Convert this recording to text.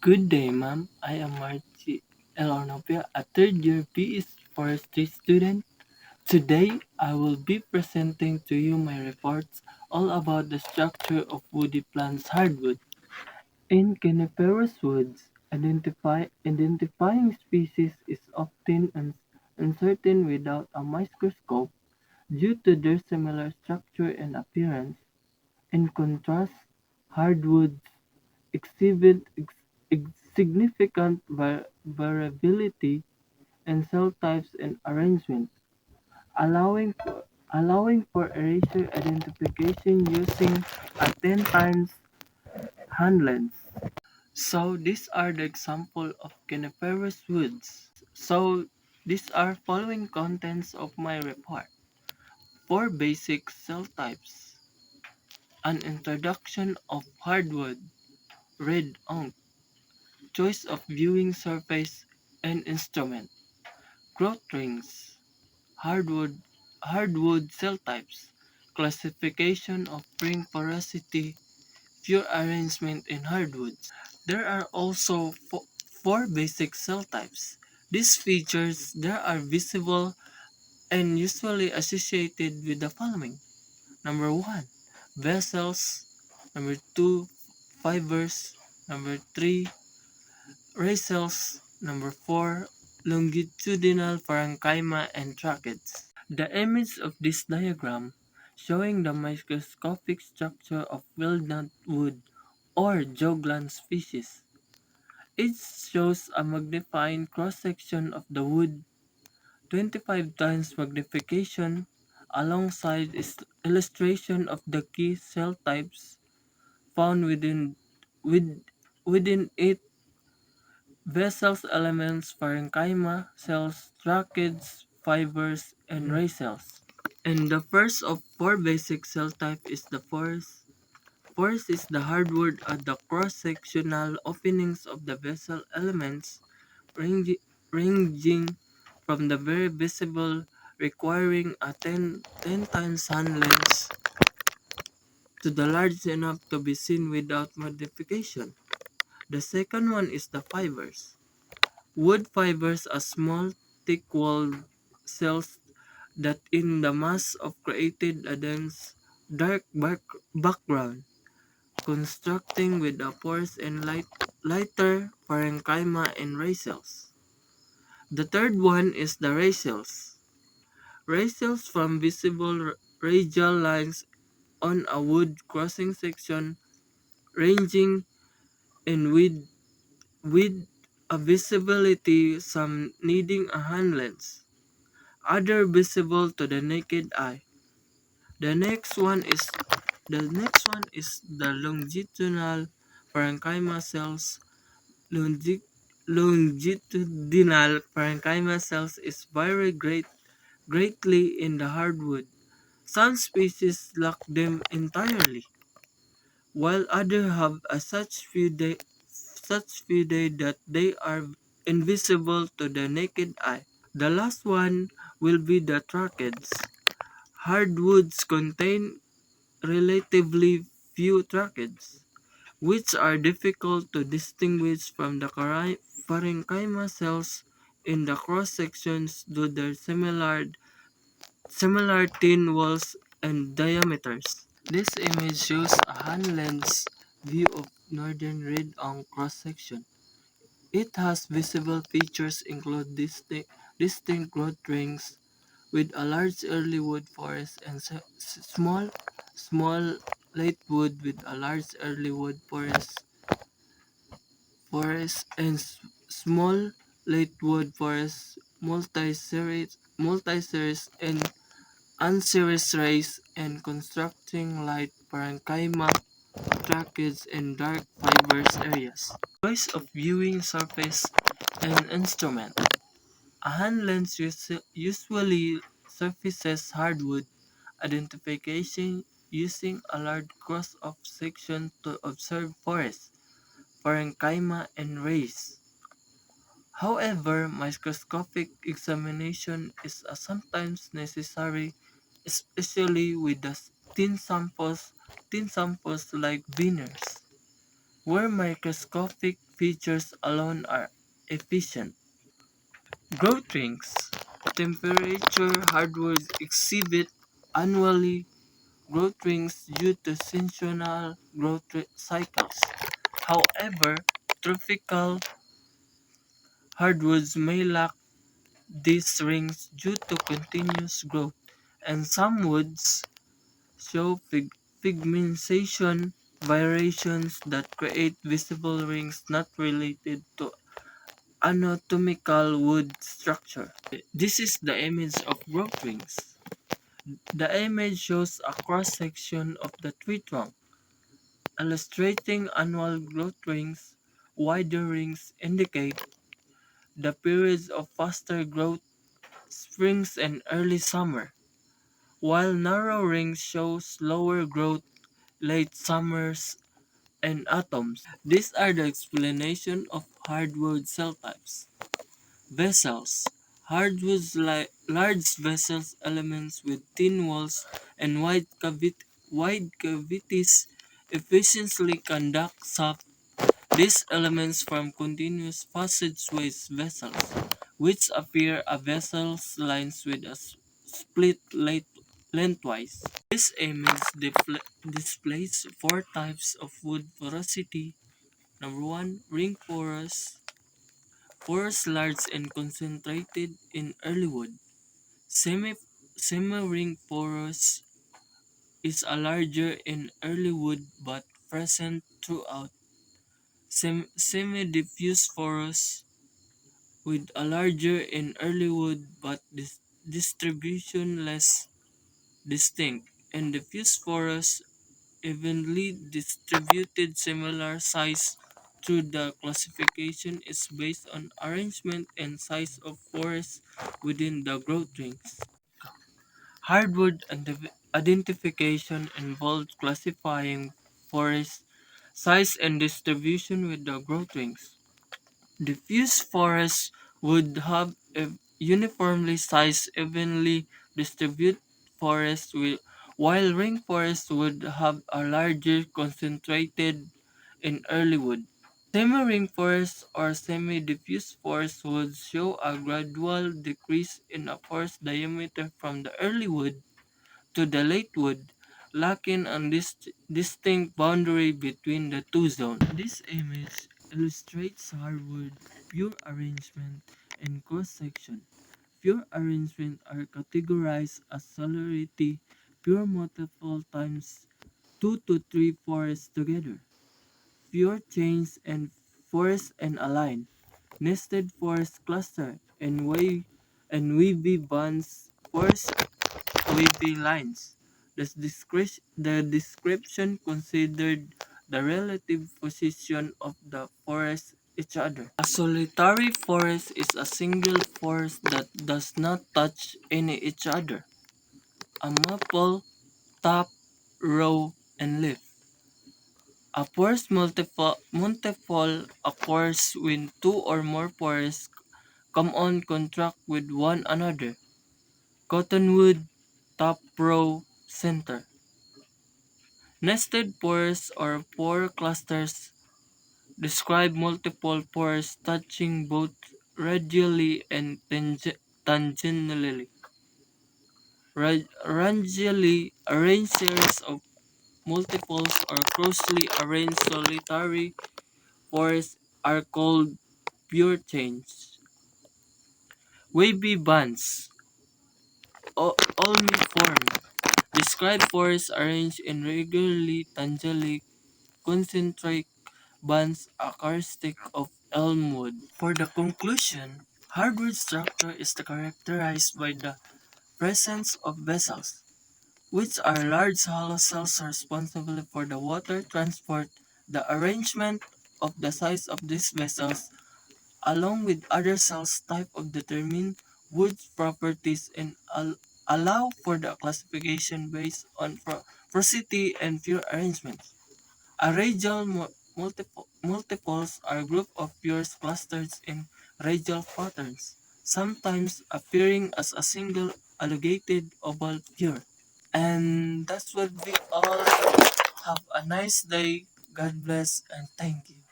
Good day, ma'am. I am Marchi Elornopia, a third year BS Forestry student. Today, I will be presenting to you my reports all about the structure of woody plants hardwood. In coniferous woods, identifying species is often uncertain without a microscope due to their similar structure and appearance. In contrast, hardwoods exhibit significant variability in cell types and arrangement, allowing for, allowing for erasure identification using a 10 times hand lens. So these are the example of coniferous woods. So these are following contents of my report. Four basic cell types. An introduction of hardwood, red oak, choice of viewing surface and instrument, growth rings, hardwood, hardwood cell types, classification of ring porosity, pure arrangement in hardwoods. There are also four basic cell types. These features there are visible and usually associated with the following. Number 1, vessels. Number 2, fibers. Number 3, racels. Number 4, longitudinal parenchyma and tracheids. The image of this diagram showing the microscopic structure of walnut wood or joglan species. It shows a magnifying cross-section of the wood, 25 times magnification, alongside illustration of the key cell types found with, within it: vessels, elements, parenchyma, cells, tracheids, fibers, and racels. And the first of four basic cell type is the forest. Forest is the hardwood at the cross-sectional openings of the vessel elements, ranging from the very visible, requiring a 10 times hand lens, to the large enough to be seen without modification. The second one is the fibers. Wood fibers are small, thick-walled cells that in the mass of created a dense, dark background, constructing with a porous and lighter parenchyma and racels. The third one is the racels. Racels from visible radial lines on a wood crossing section, ranging in with a visibility, some needing a hand lens, other visible to the naked eye. The next one is the longitudinal parenchyma cells. Longitudinal parenchyma cells is greatly in the hardwood. Some species lack them entirely, while others have such few that they are invisible to the naked eye. The last one will be the tracheids. Hardwoods contain relatively few tracheids, which are difficult to distinguish from the parenchyma cells in the cross-sections due to their similar thin walls and diameters. This image shows a hand lens view of northern red oak cross-section. It has visible features include distinct growth rings with a large early wood forest and small late wood with a large early wood forest and small late wood forest, multi-series and unseries rays, and constructing light parenchyma, tracheids, and dark fibers areas. Choice of viewing surface and instrument. A hand lens usually surfaces hardwood identification using a large cross of section to observe forest, parenchyma, and rays. However, microscopic examination is sometimes necessary, especially with the thin samples like veneers, where microscopic features alone are efficient. Growth rings. Temperature hardwoods exhibit annually growth rings due to seasonal cycles. However, tropical hardwoods may lack these rings due to continuous growth, and some woods show pigmentation variations that create visible rings not related to anatomical wood structure. This is the image of growth rings. The image shows a cross-section of the tree trunk, illustrating annual growth rings. Wider rings indicate the periods of faster growth, springs and early summer, while narrow rings show slower growth, late summers, and autumns. These are the explanation of hardwood cell types. Vessels. Hardwoods large vessels elements with thin walls and wide cavities efficiently conduct soft. These elements form continuous passageways vessels, which appear as vessels lines with a split lengthwise. This image displays four types of wood porosity. Number one, ring porous. Porous large and concentrated in early wood. Semi Semi-ring porous is a larger in early wood but present throughout. Semi-diffuse porous with a larger in early wood but distribution less distinct, and diffuse porous evenly distributed similar size through the classification is based on arrangement and size of pores within the growth rings. Hardwood identification involves classifying forest size and distribution with the growth rings. Diffuse forests would have a uniformly sized, evenly distributed forest, while ring forests would have a larger concentrated in early wood. Semi-ring forests or semi-diffuse forests would show a gradual decrease in a forest diameter from the early wood to the late wood, lacking a distinct boundary between the two zones. This image illustrates hardwood pure arrangement and cross-section. Pure arrangement are categorized as celerity, pure multiple times 2 to 3 forests together, pure chains and forest and align, nested forest cluster and wavy bands forest wavy lines. The description considered the relative position of the forests each other. A solitary forest is a single forest that does not touch any each other. A maple, top, row, and leaf. A forest multiple occurs when two or more forests come on contract with one another. Cottonwood, top row, center. Nested pores or pore clusters describe multiple pores touching both radially and tangentially. Radially arranged series of multiples or closely arranged solitary pores are called pure chains. Wavy bands, ulmiform, describe pores arranged in regularly tangentially concentric bands characteristic of elm wood. For the conclusion, hardwood structure is characterized by the presence of vessels, which are large hollow cells responsible for the water transport. The arrangement of the size of these vessels, along with other cells type of determine wood's properties and allow for the classification based on porosity and pure arrangement. A radial multiples are a group of pure clusters in radial patterns, sometimes appearing as a single elongated oval pure. And that's what we all. Have a nice day. God bless and thank you.